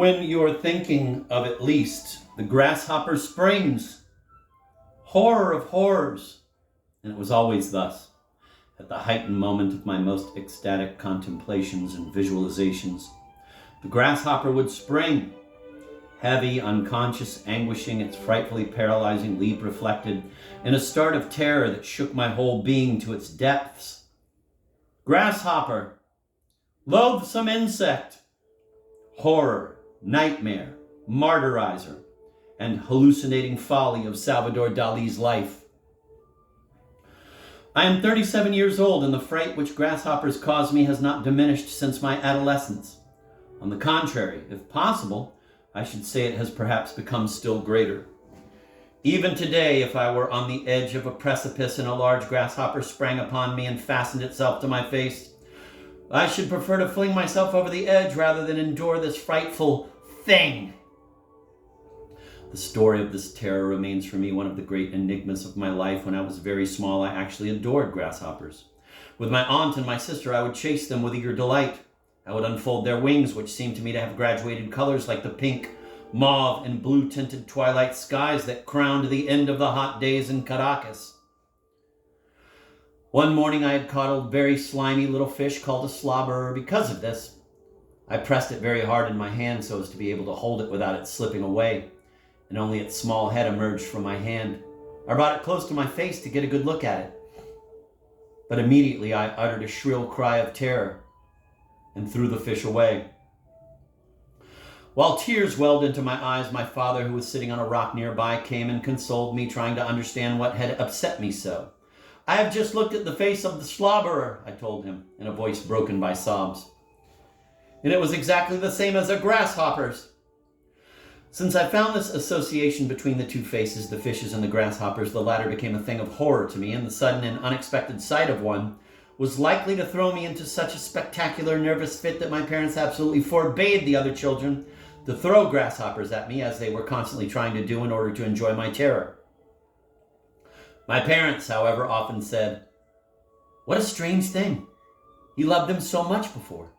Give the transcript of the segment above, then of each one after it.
when you're thinking of at least the grasshopper springs. Horror of horrors. And it was always thus, at the heightened moment of my most ecstatic contemplations and visualizations. The grasshopper would spring, heavy, unconscious, anguishing, its frightfully paralyzing leap reflected in a start of terror that shook my whole being to its depths. Grasshopper, loathsome insect, horror, nightmare, martyrizer, and hallucinating folly of Salvador Dali's life. I am 37 years old, and the fright which grasshoppers cause me has not diminished since my adolescence. On the contrary, if possible, I should say it has perhaps become still greater. Even today, if I were on the edge of a precipice and a large grasshopper sprang upon me and fastened itself to my face, I should prefer to fling myself over the edge rather than endure this frightful thing. The story of this terror remains for me one of the great enigmas of my life. When I was very small, I actually adored grasshoppers. With my aunt and my sister, I would chase them with eager delight. I would unfold their wings, which seemed to me to have graduated colors like the pink, mauve, and blue-tinted twilight skies that crowned the end of the hot days in Caracas. One morning I had caught a very slimy little fish called a slobberer. Because of this, I pressed it very hard in my hand so as to be able to hold it without it slipping away, and only its small head emerged from my hand. I brought it close to my face to get a good look at it. But immediately I uttered a shrill cry of terror and threw the fish away. While tears welled into my eyes, my father, who was sitting on a rock nearby, came and consoled me, trying to understand what had upset me so. I have just looked at the face of the slobberer, I told him, in a voice broken by sobs. And it was exactly the same as a grasshopper's. Since I found this association between the two faces, the fish's and the grasshopper's, the latter became a thing of horror to me, and the sudden and unexpected sight of one was likely to throw me into such a spectacular nervous fit that my parents absolutely forbade the other children to throw grasshoppers at me, as they were constantly trying to do in order to enjoy my terror. My parents, however, often said, "What a strange thing. He loved them so much before."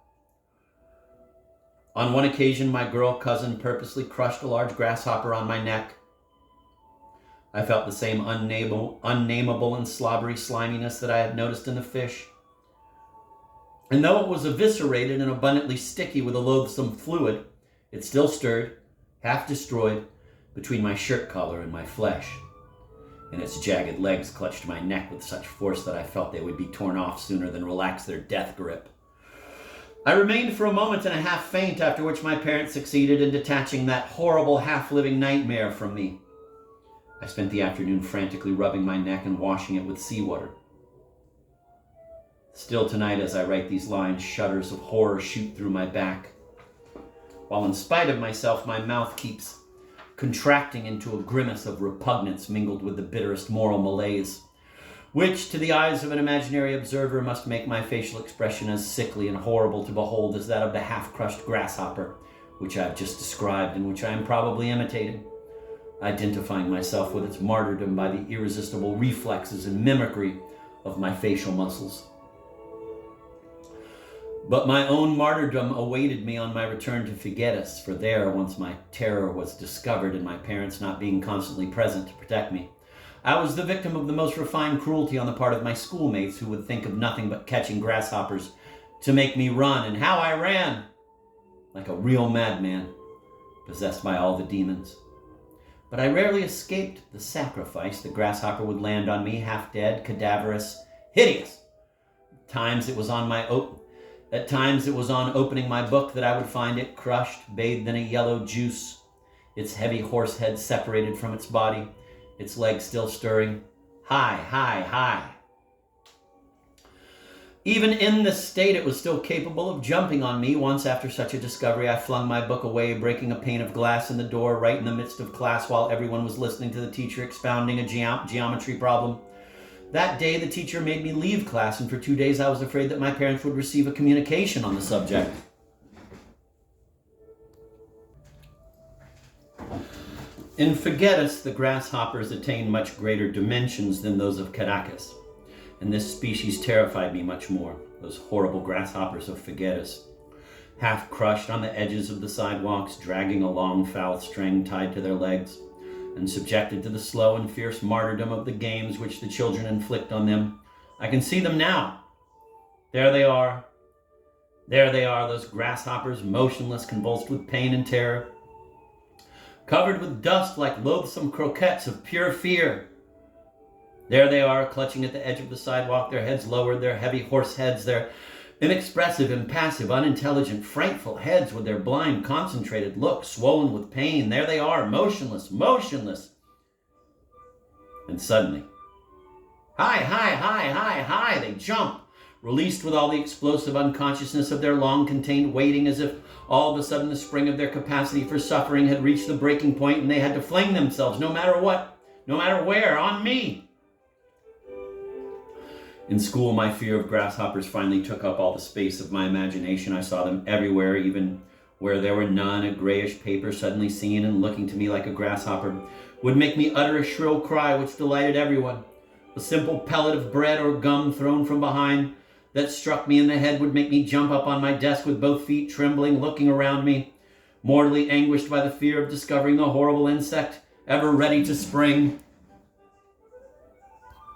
On one occasion, my girl cousin purposely crushed a large grasshopper on my neck. I felt the same unnameable and slobbery sliminess that I had noticed in the fish. And though it was eviscerated and abundantly sticky with a loathsome fluid, it still stirred, half destroyed, between my shirt collar and my flesh. And its jagged legs clutched my neck with such force that I felt they would be torn off sooner than relax their death grip. I remained for a moment in a half faint, after which my parents succeeded in detaching that horrible half-living nightmare from me. I spent the afternoon frantically rubbing my neck and washing it with seawater. Still tonight, as I write these lines, shudders of horror shoot through my back, while in spite of myself, my mouth keeps contracting into a grimace of repugnance mingled with the bitterest moral malaise, which, to the eyes of an imaginary observer, must make my facial expression as sickly and horrible to behold as that of the half-crushed grasshopper, which I have just described and which I am probably imitating, identifying myself with its martyrdom by the irresistible reflexes and mimicry of my facial muscles. But my own martyrdom awaited me on my return to Figueres, for there, once my terror was discovered and my parents not being constantly present to protect me, I was the victim of the most refined cruelty on the part of my schoolmates, who would think of nothing but catching grasshoppers to make me run. And how I ran! Like a real madman, possessed by all the demons. But I rarely escaped the sacrifice. The grasshopper would land on me, half dead, cadaverous, hideous. At times it was on opening my book that I would find it crushed, bathed in a yellow juice, its heavy horse head separated from its body, its legs still stirring. Hi, hi, hi. Even in this state, it was still capable of jumping on me. Once, after such a discovery, I flung my book away, breaking a pane of glass in the door right in the midst of class while everyone was listening to the teacher expounding a geometry problem. That day, the teacher made me leave class, and for 2 days I was afraid that my parents would receive a communication on the subject. In Figueres, the grasshoppers attain much greater dimensions than those of Caracas, and this species terrified me much more, those horrible grasshoppers of Figueres. half crushed on the edges of the sidewalks, dragging a long foul string tied to their legs, and subjected to the slow and fierce martyrdom of the games which the children inflict on them. I can see them now. There they are. There they are, those grasshoppers, motionless, convulsed with pain and terror, covered with dust like loathsome croquettes of pure fear. There they are, clutching at the edge of the sidewalk, their heads lowered, their heavy horse heads, their inexpressive, impassive, unintelligent, frightful heads with their blind, concentrated look, swollen with pain. There they are, motionless, motionless. And suddenly, hi, hi, hi, hi, hi, they jump, released with all the explosive unconsciousness of their long-contained waiting, as if all of a sudden the spring of their capacity for suffering had reached the breaking point and they had to fling themselves, no matter what, no matter where, on me. In school, my fear of grasshoppers finally took up all the space of my imagination. I saw them everywhere, even where there were none. A grayish paper suddenly seen and looking to me like a grasshopper would make me utter a shrill cry which delighted everyone. A simple pellet of bread or gum thrown from behind that struck me in the head would make me jump up on my desk with both feet trembling, looking around me, mortally anguished by the fear of discovering the horrible insect, ever ready to spring.